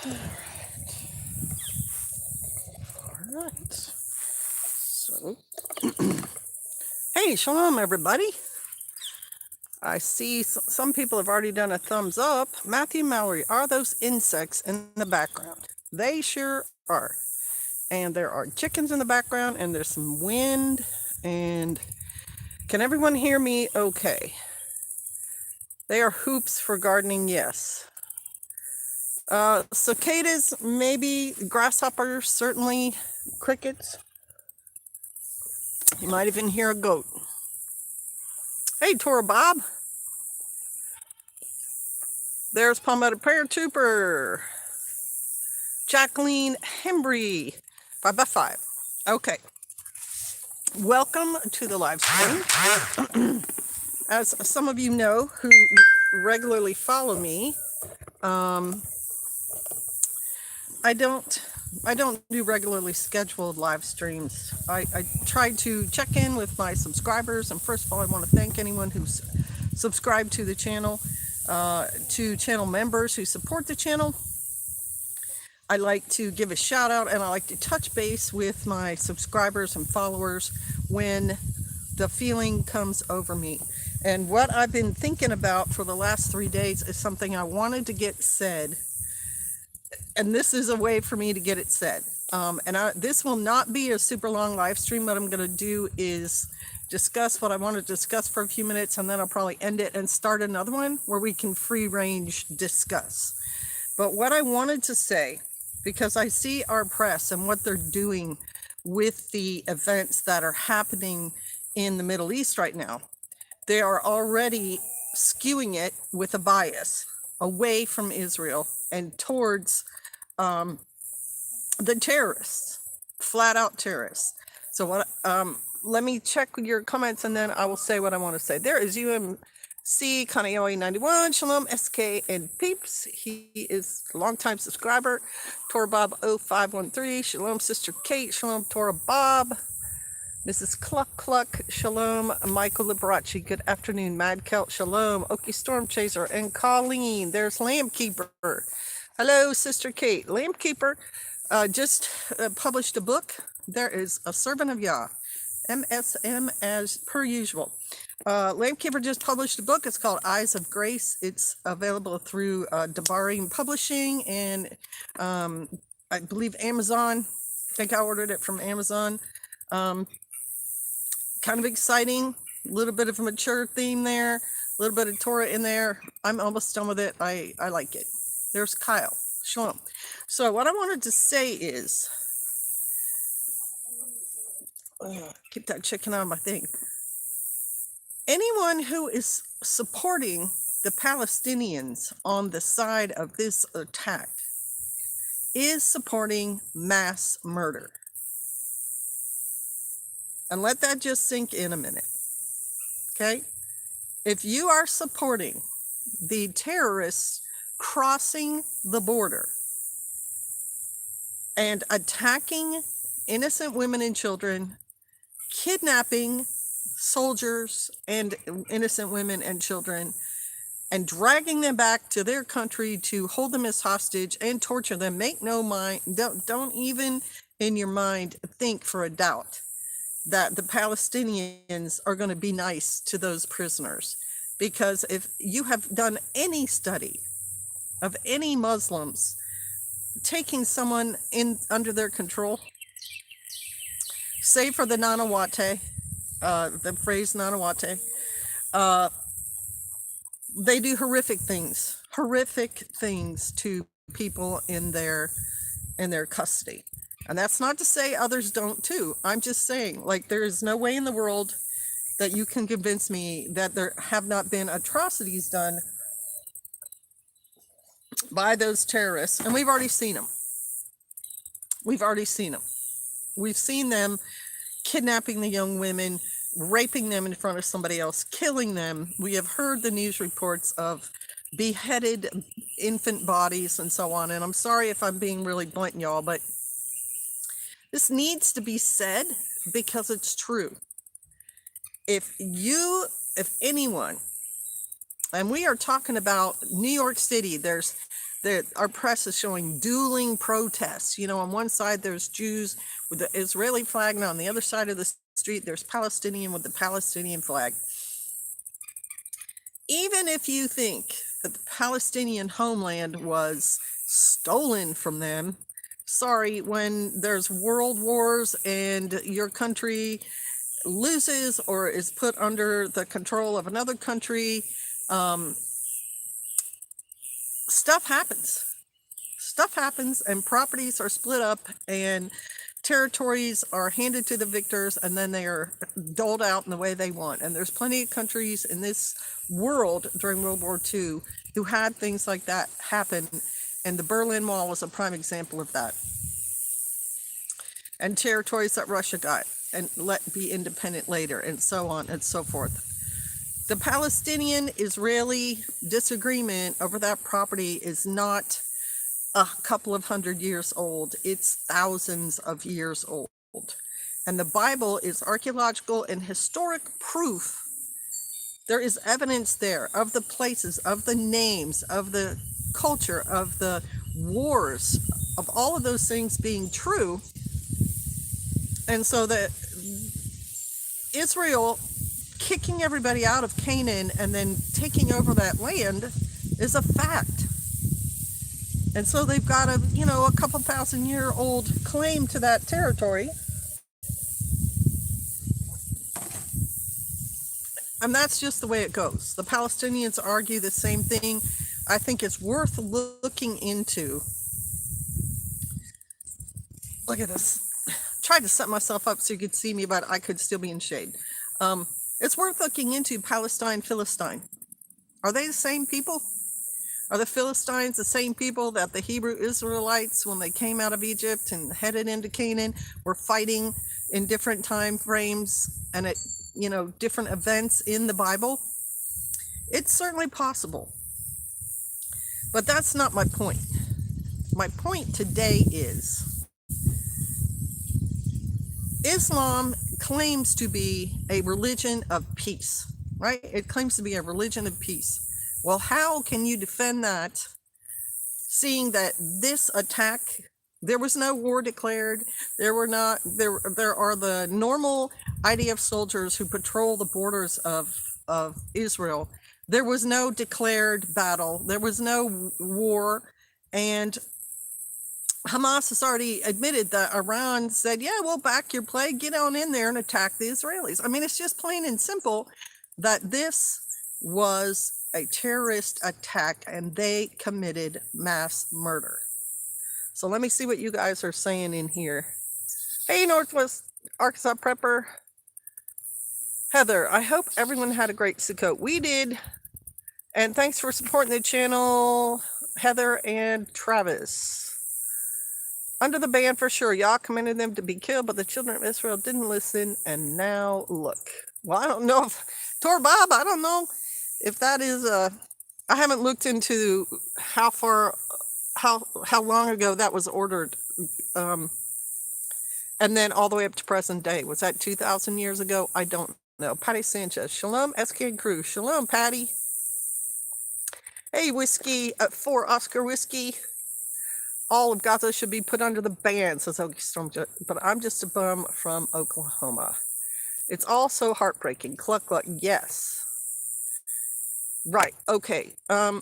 All right. So, hey, shalom, everybody. I see some people have already done a thumbs up. Matthew Mallory, are those insects in the background? They sure are. And there are chickens in the background, and there's some wind. And can everyone hear me okay? They are hoops for gardening, yes. Cicadas, maybe. Grasshoppers, certainly. Crickets. You might even hear a goat. Hey, Tora Bob. There's Palmetto Paratrooper. Jacqueline Hembry. 5x5. Okay. Welcome to the live stream. As some of you know who regularly follow me, I don't do regularly scheduled live streams. I try to check in with my subscribers, and first of all, I want to thank anyone who's subscribed to the channel, to channel members who support the channel. I like to give a shout out, and I like to touch base with my subscribers and followers when the feeling comes over me. And what I've been thinking about for the last 3 days is something I wanted to get said. And this is a way for me to get it said. This will not be a super long live stream. What I'm going to do is discuss what I want to discuss for a few minutes, and then I'll probably end it and start another one where we can free range discuss. But what I wanted to say, because I see our press and what they're doing with the events that are happening in the Middle East right now, they are already skewing it with a bias away from Israel and towards the terrorists, flat out terrorists. So what? Let me check your comments, and then I will say what I want to say. There is UMC Kanayoe 91, Shalom SK and Peeps. He is a longtime subscriber. Tora Bob 0513, Shalom Sister Kate, Shalom Tora Bob. Mrs. Cluck Cluck, Shalom. Michael Liberace, good afternoon. Mad Celt, Shalom. Okie Storm Chaser and Colleen. There's Lamb Keeper. Hello, Sister Kate. Lamb Keeper just published a book. There is a Servant of Yah, MSM as per usual. Lamb Keeper just published a book. It's called Eyes of Grace. It's available through Barbaric Publishing and I believe Amazon. I think I ordered it from Amazon. Kind of exciting, a little bit of a mature theme there, a little bit of Torah in there. I'm almost done with it. I like it. There's Kyle. Shalom. So what I wanted to say is, keep that chicken out of my thing. Anyone who is supporting the Palestinians on the side of this attack is supporting mass murder. And let that just sink in a minute. Okay? If you are supporting the terrorists crossing the border and attacking innocent women and children, kidnapping soldiers and innocent women and children, and dragging them back to their country to hold them as hostage and torture them, make no mind, don't even in your mind think for a doubt that the Palestinians are going to be nice to those prisoners. Because if you have done any study of any Muslims taking someone in under their control, save for the Nanawate, the phrase Nanawate, they do horrific things to people in their custody. And that's not to say others don't too. I'm just saying, like, there is no way in the world that you can convince me that there have not been atrocities done by those terrorists. And we've already seen them. We've seen them kidnapping the young women, raping them in front of somebody else, killing them. We have heard the news reports of beheaded infant bodies and so on. And I'm sorry if I'm being really blunt, y'all, but this needs to be said because it's true. If anyone, and we are talking about New York City, there's Our press is showing dueling protests. You know, on one side there's Jews with the Israeli flag, and on the other side of the street there's Palestinian with the Palestinian flag. Even if you think that the Palestinian homeland was stolen from them, sorry, when there's world wars and your country loses or is put under the control of another country, stuff happens. Stuff happens, and properties are split up, and territories are handed to the victors, and then they are doled out in the way they want. And there's plenty of countries in this world during World War II who had things like that happen, and the Berlin Wall was a prime example of that. And territories that Russia got and let be independent later, and so on and so forth. The Palestinian-Israeli disagreement over that property is not a couple of hundred years old. It's thousands of years old. And the Bible is archaeological and historic proof. There is evidence there of the places, of the names, of the culture, of the wars, of all of those things being true. And so that Israel kicking everybody out of Canaan and then taking over that land is a fact. And so they've got a couple thousand-year-old claim to that territory. And that's just the way it goes. The Palestinians argue the same thing. I think it's worth looking into. Look at this. Tried to set myself up so you could see me, but I could still be in shade. It's worth looking into Palestine, Philistine. Are they the same people? Are the Philistines the same people that the Hebrew Israelites, when they came out of Egypt and headed into Canaan, were fighting in different time frames and at different events in the Bible? It's certainly possible. But that's not my point. My point today is Islam claims to be a religion of peace, right? It claims to be a religion of peace. Well, how can you defend that, seeing that this attack, there was no war declared, there are the normal IDF soldiers who patrol the borders of Israel. There was no declared battle, there was no war, and Hamas has already admitted that Iran said, yeah, we'll back your play, get on in there and attack the Israelis. I mean, it's just plain and simple that this was a terrorist attack and they committed mass murder. So let me see what you guys are saying in here. Hey, Northwest Arkansas Prepper. Heather, I hope everyone had a great Sukkot. We did. And thanks for supporting the channel, Heather and Travis. Under the ban for sure. Yah commanded them to be killed, but the children of Israel didn't listen, and now look. Well, I don't know if Tor Bob, I don't know if that is I haven't looked into how long ago that was ordered, and then all the way up to present day. Was that 2,000 years ago? I don't know. Patty Sanchez, shalom, SK Crew, shalom, Patty. Hey, whiskey, 4 Oscar whiskey. All of Gaza should be put under the ban, says Okie Storm, but I'm just a bum from Oklahoma. It's all so heartbreaking. Cluck, cluck, yes. Right, okay. I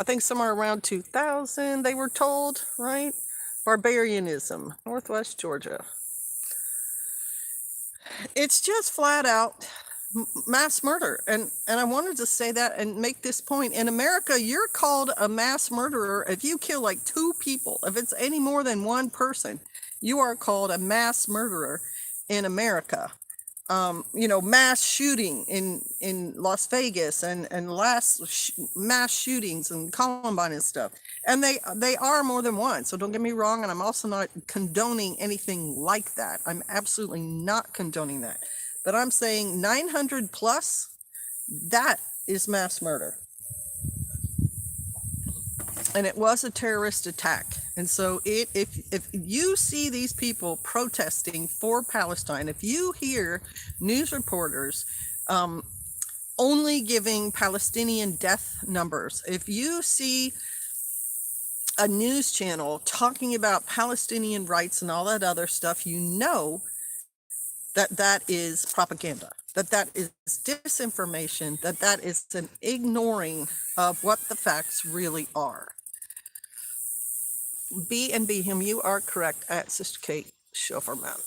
think somewhere around 2000 they were told, right? Barbarianism, Northwest Georgia. It's just flat out mass murder. And I wanted to say that and make this point. In America, you're called a mass murderer if you kill like 2 people. If it's any more than 1 person, you are called a mass murderer in America. Mass shooting in Las Vegas and mass shootings and Columbine and stuff. And they are more than 1. So don't get me wrong. And I'm also not condoning anything like that. I'm absolutely not condoning that. But I'm saying 900 plus, that is mass murder. And it was a terrorist attack. And so if you see these people protesting for Palestine, if you hear news reporters only giving Palestinian death numbers. If you see a news channel talking about Palestinian rights and all that other stuff, you know that that is propaganda, that that is disinformation, that that is an ignoring of what the facts really are. B and B him, you are correct at Sister Kate Schofferman.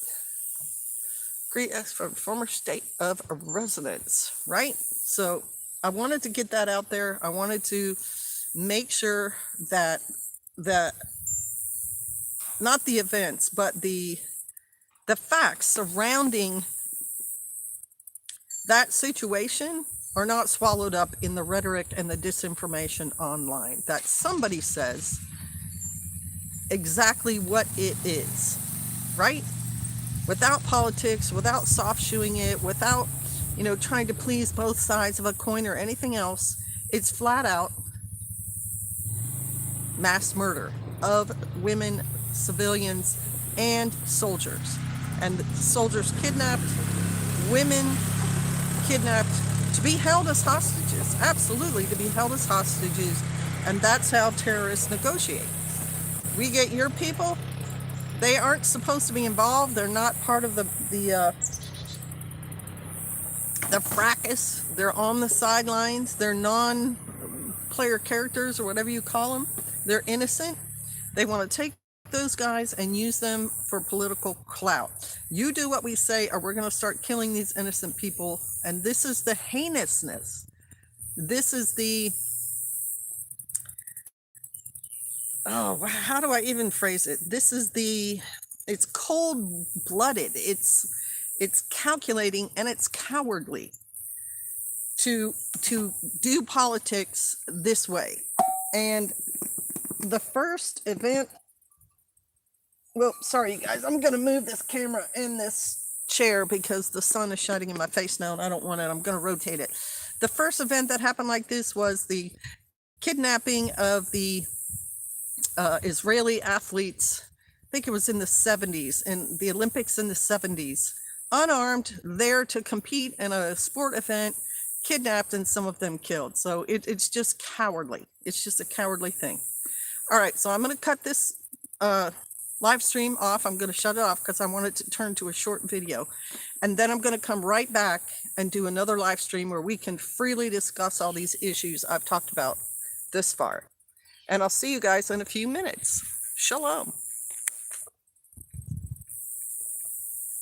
Great ex from former state of residence, right? So I wanted to get that out there. I wanted to make sure that not the events, but the facts surrounding that situation are not swallowed up in the rhetoric and the disinformation online. That somebody says exactly what it is, right? Without politics, without soft shoeing it, without, trying to please both sides of a coin or anything else. It's flat out mass murder of women, civilians, and soldiers. And soldiers kidnapped, women kidnapped, to be held as hostages. Absolutely, to be held as hostages. And that's how terrorists negotiate. We get your people. They aren't supposed to be involved. They're not part of the fracas. They're on the sidelines. They're non-player characters or whatever you call them. They're innocent. They want to take those guys and use them for political clout. You do what we say, or we're going to start killing these innocent people. And this is the heinousness. This is the, how do I even phrase it? This is it's cold-blooded. It's calculating, and it's cowardly to do politics this way. And the first event, well, sorry, you guys, I'm going to move this camera and this chair because the sun is shining in my face now and I don't want it. I'm going to rotate it. The first event that happened like this was the kidnapping of the Israeli athletes. I think it was in the 70s, in the Olympics in the 70s. Unarmed, there to compete in a sport event, kidnapped, and some of them killed. So it's just cowardly. It's just a cowardly thing. All right, so I'm going to cut this live stream off. I'm going to shut it off because I want it to turn to a short video. And then I'm going to come right back and do another live stream where we can freely discuss all these issues I've talked about this far. And I'll see you guys in a few minutes. Shalom.